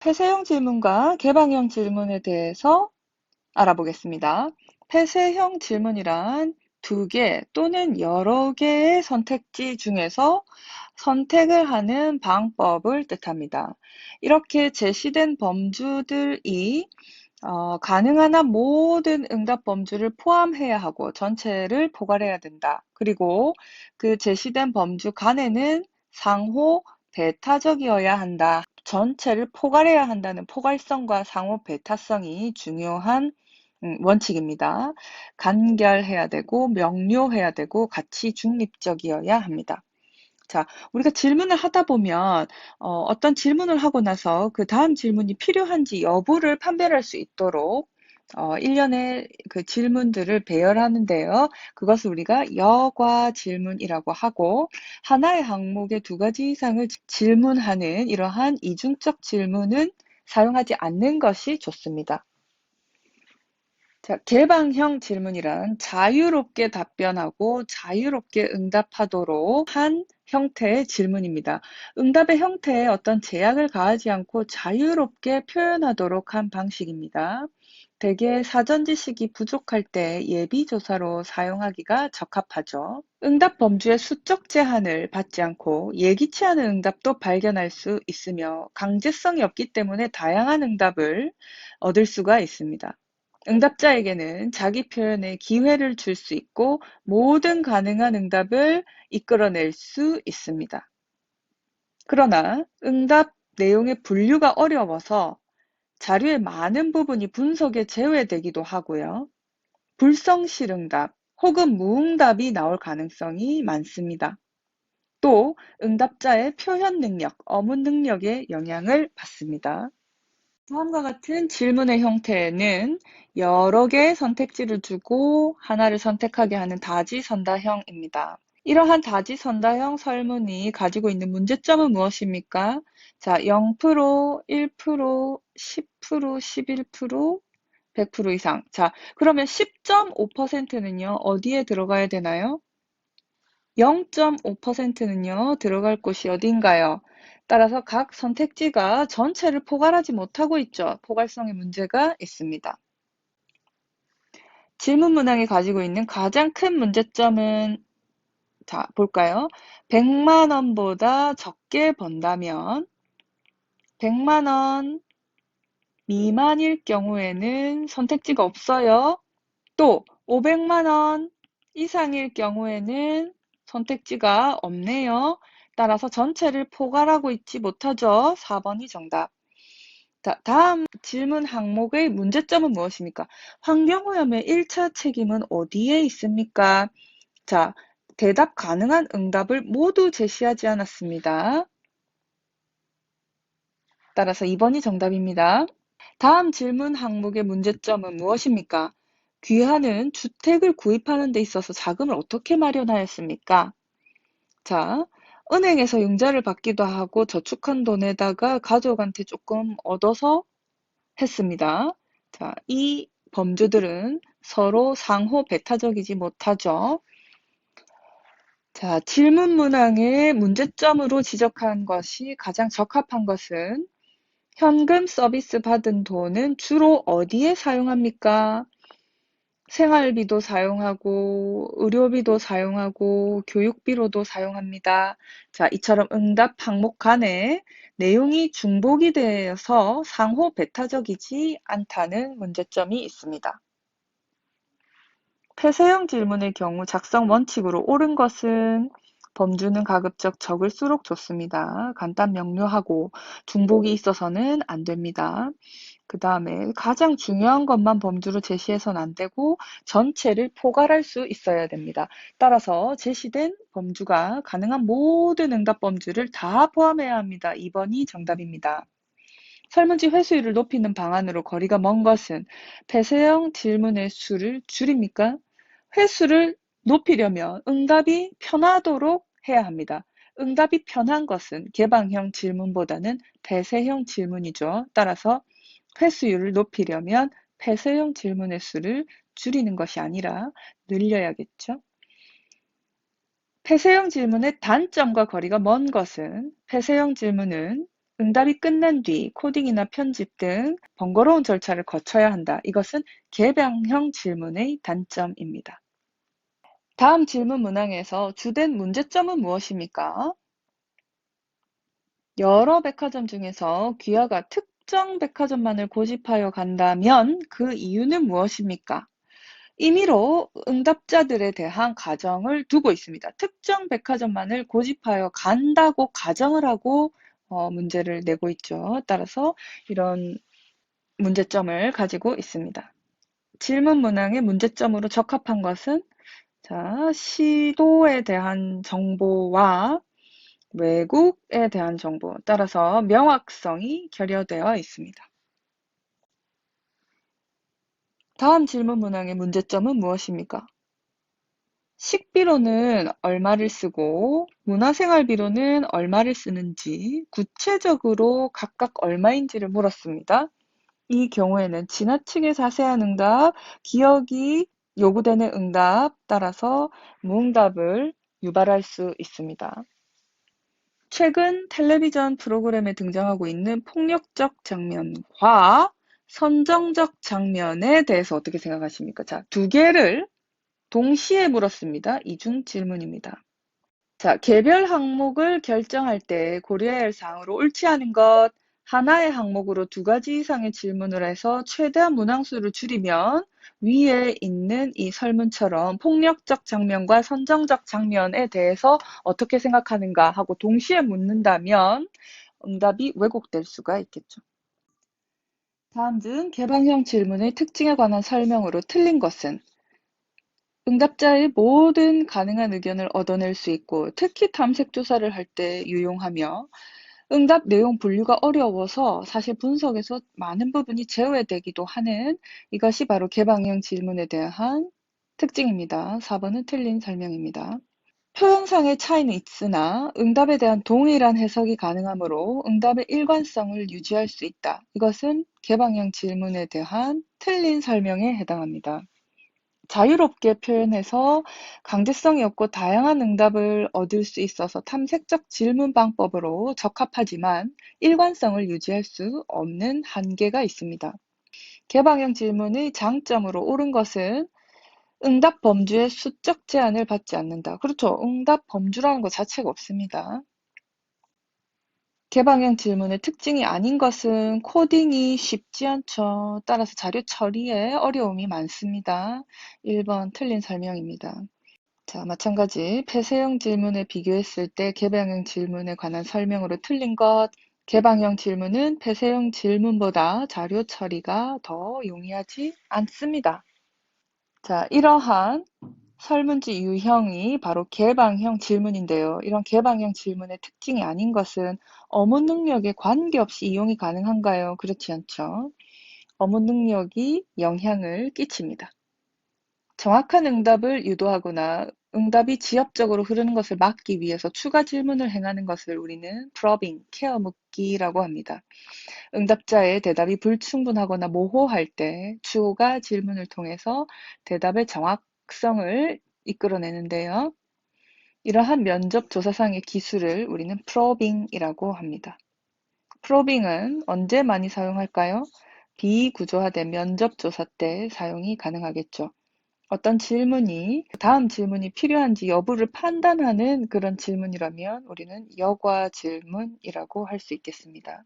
폐쇄형 질문과 개방형 질문에 대해서 알아보겠습니다. 폐쇄형 질문이란 두 개 또는 여러 개의 선택지 중에서 선택을 하는 방법을 뜻합니다. 이렇게 제시된 범주들이 가능한 한 모든 응답 범주를 포함해야 하고 전체를 포괄해야 된다. 그리고 그 제시된 범주 간에는 상호 배타적이어야 한다. 전체를 포괄해야 한다는 포괄성과 상호 배타성이 중요한 원칙입니다. 간결해야 되고 명료해야 되고 가치 중립적이어야 합니다. 자, 우리가 질문을 하다 보면 어떤 질문을 하고 나서 그 다음 질문이 필요한지 여부를 판별할 수 있도록 일련의 그 질문들을 배열하는데요. 그것을 우리가 여과 질문이라고 하고 하나의 항목에 두 가지 이상을 질문하는 이러한 이중적 질문은 사용하지 않는 것이 좋습니다. 자, 개방형 질문이란 자유롭게 답변하고 자유롭게 응답하도록 한 형태의 질문입니다. 응답의 형태에 어떤 제약을 가하지 않고 자유롭게 표현하도록 한 방식입니다. 대개 사전 지식이 부족할 때 예비조사로 사용하기가 적합하죠. 응답 범주의 수적 제한을 받지 않고 예기치 않은 응답도 발견할 수 있으며 강제성이 없기 때문에 다양한 응답을 얻을 수가 있습니다. 응답자에게는 자기 표현의 기회를 줄 수 있고 모든 가능한 응답을 이끌어낼 수 있습니다. 그러나 응답 내용의 분류가 어려워서 자료의 많은 부분이 분석에 제외되기도 하고요. 불성실 응답 혹은 무응답이 나올 가능성이 많습니다. 또 응답자의 표현 능력, 어문 능력에 영향을 받습니다. 다음과 같은 질문의 형태는 여러 개의 선택지를 주고 하나를 선택하게 하는 다지선다형입니다. 이러한 다지선다형 설문이 가지고 있는 문제점은 무엇입니까? 자, 0%, 1%, 10%, 11%, 100% 이상. 자, 그러면 10.5%는요, 어디에 들어가야 되나요? 0.5%는요, 들어갈 곳이 어딘가요? 따라서 각 선택지가 전체를 포괄하지 못하고 있죠. 포괄성의 문제가 있습니다. 질문 문항이 가지고 있는 가장 큰 문제점은, 자, 볼까요? 100만 원보다 적게 번다면 100만 원 미만일 경우에는 선택지가 없어요. 또 500만 원 이상일 경우에는 선택지가 없네요. 따라서 전체를 포괄하고 있지 못하죠. 4번이 정답. 다음 질문 항목의 문제점은 무엇입니까? 환경오염의 1차 책임은 어디에 있습니까? 자, 대답 가능한 응답을 모두 제시하지 않았습니다. 따라서 2번이 정답입니다. 다음 질문 항목의 문제점은 무엇입니까? 귀하는 주택을 구입하는 데 있어서 자금을 어떻게 마련하였습니까? 자, 은행에서 융자를 받기도 하고 저축한 돈에다가 가족한테 조금 얻어서 했습니다. 자, 이 범주들은 서로 상호 배타적이지 못하죠. 자, 질문 문항의 문제점으로 지적한 것이 가장 적합한 것은 현금 서비스 받은 돈은 주로 어디에 사용합니까? 생활비도 사용하고, 의료비도 사용하고, 교육비로도 사용합니다. 자, 이처럼 응답 항목 간에 내용이 중복이 되어서 상호 배타적이지 않다는 문제점이 있습니다. 폐쇄형 질문의 경우 작성 원칙으로 옳은 것은 범주는 가급적 적을수록 좋습니다. 간단 명료하고 중복이 있어서는 안 됩니다. 그 다음에 가장 중요한 것만 범주로 제시해서는 안 되고 전체를 포괄할 수 있어야 됩니다. 따라서 제시된 범주가 가능한 모든 응답 범주를 다 포함해야 합니다. 2번이 정답입니다. 설문지 회수율을 높이는 방안으로 거리가 먼 것은 폐쇄형 질문의 수를 줄입니까? 회수를 높이려면 응답이 편하도록 해야 합니다. 응답이 편한 것은 개방형 질문보다는 폐쇄형 질문이죠. 따라서 회수율을 높이려면 폐쇄형 질문의 수를 줄이는 것이 아니라 늘려야겠죠. 폐쇄형 질문의 단점과 거리가 먼 것은 폐쇄형 질문은 응답이 끝난 뒤 코딩이나 편집 등 번거로운 절차를 거쳐야 한다. 이것은 개방형 질문의 단점입니다. 다음 질문 문항에서 주된 문제점은 무엇입니까? 여러 백화점 중에서 귀하가 특정 백화점만을 고집하여 간다면 그 이유는 무엇입니까? 임의로 응답자들에 대한 가정을 두고 있습니다. 특정 백화점만을 고집하여 간다고 가정을 하고 문제를 내고 있죠. 따라서 이런 문제점을 가지고 있습니다. 질문 문항의 문제점으로 적합한 것은 자, 시도에 대한 정보와 외국에 대한 정보, 따라서 명확성이 결여되어 있습니다. 다음 질문 문항의 문제점은 무엇입니까? 식비로는 얼마를 쓰고 문화생활비로는 얼마를 쓰는지 구체적으로 각각 얼마인지를 물었습니다. 이 경우에는 지나치게 자세한 응답, 기억이 요구되는 응답 따라서 무응답을 유발할 수 있습니다. 최근 텔레비전 프로그램에 등장하고 있는 폭력적 장면과 선정적 장면에 대해서 어떻게 생각하십니까? 자, 두 개를 동시에 물었습니다. 이중 질문입니다. 자, 개별 항목을 결정할 때 고려해야 할 사항으로 옳지 않은 것, 하나의 항목으로 두 가지 이상의 질문을 해서 최대한 문항수를 줄이면 위에 있는 이 설문처럼 폭력적 장면과 선정적 장면에 대해서 어떻게 생각하는가 하고 동시에 묻는다면 응답이 왜곡될 수가 있겠죠. 다음 중 개방형 질문의 특징에 관한 설명으로 틀린 것은 응답자의 모든 가능한 의견을 얻어낼 수 있고 특히 탐색 조사를 할 때 유용하며 응답 내용 분류가 어려워서 사실 분석에서 많은 부분이 제외되기도 하는 이것이 바로 개방형 질문에 대한 특징입니다. 4번은 틀린 설명입니다. 표현상의 차이는 있으나 응답에 대한 동일한 해석이 가능하므로 응답의 일관성을 유지할 수 있다. 이것은 개방형 질문에 대한 틀린 설명에 해당합니다. 자유롭게 표현해서 강제성이 없고 다양한 응답을 얻을 수 있어서 탐색적 질문 방법으로 적합하지만 일관성을 유지할 수 없는 한계가 있습니다. 개방형 질문의 장점으로 옳은 것은 응답 범주의 수적 제한을 받지 않는다. 그렇죠. 응답 범주라는 것 자체가 없습니다. 개방형 질문의 특징이 아닌 것은 코딩이 쉽지 않죠. 따라서 자료 처리에 어려움이 많습니다. 1번 틀린 설명입니다. 자, 마찬가지 폐쇄형 질문에 비교했을 때 개방형 질문에 관한 설명으로 틀린 것, 개방형 질문은 폐쇄형 질문보다 자료 처리가 더 용이하지 않습니다. 자, 이러한 설문지 유형이 바로 개방형 질문인데요. 이런 개방형 질문의 특징이 아닌 것은 어문 능력에 관계없이 이용이 가능한가요? 그렇지 않죠. 어문 능력이 영향을 끼칩니다. 정확한 응답을 유도하거나 응답이 지엽적으로 흐르는 것을 막기 위해서 추가 질문을 행하는 것을 우리는 probing, 케어 묻기라고 합니다. 응답자의 대답이 불충분하거나 모호할 때 추가 질문을 통해서 대답의 정확성을 이끌어내는데요. 이러한 면접 조사상의 기술을 우리는 probing이라고 합니다. probing은 언제 많이 사용할까요? 비구조화된 면접 조사 때 사용이 가능하겠죠. 어떤 질문이 다음 질문이 필요한지 여부를 판단하는 그런 질문이라면 우리는 여과 질문이라고 할 수 있겠습니다.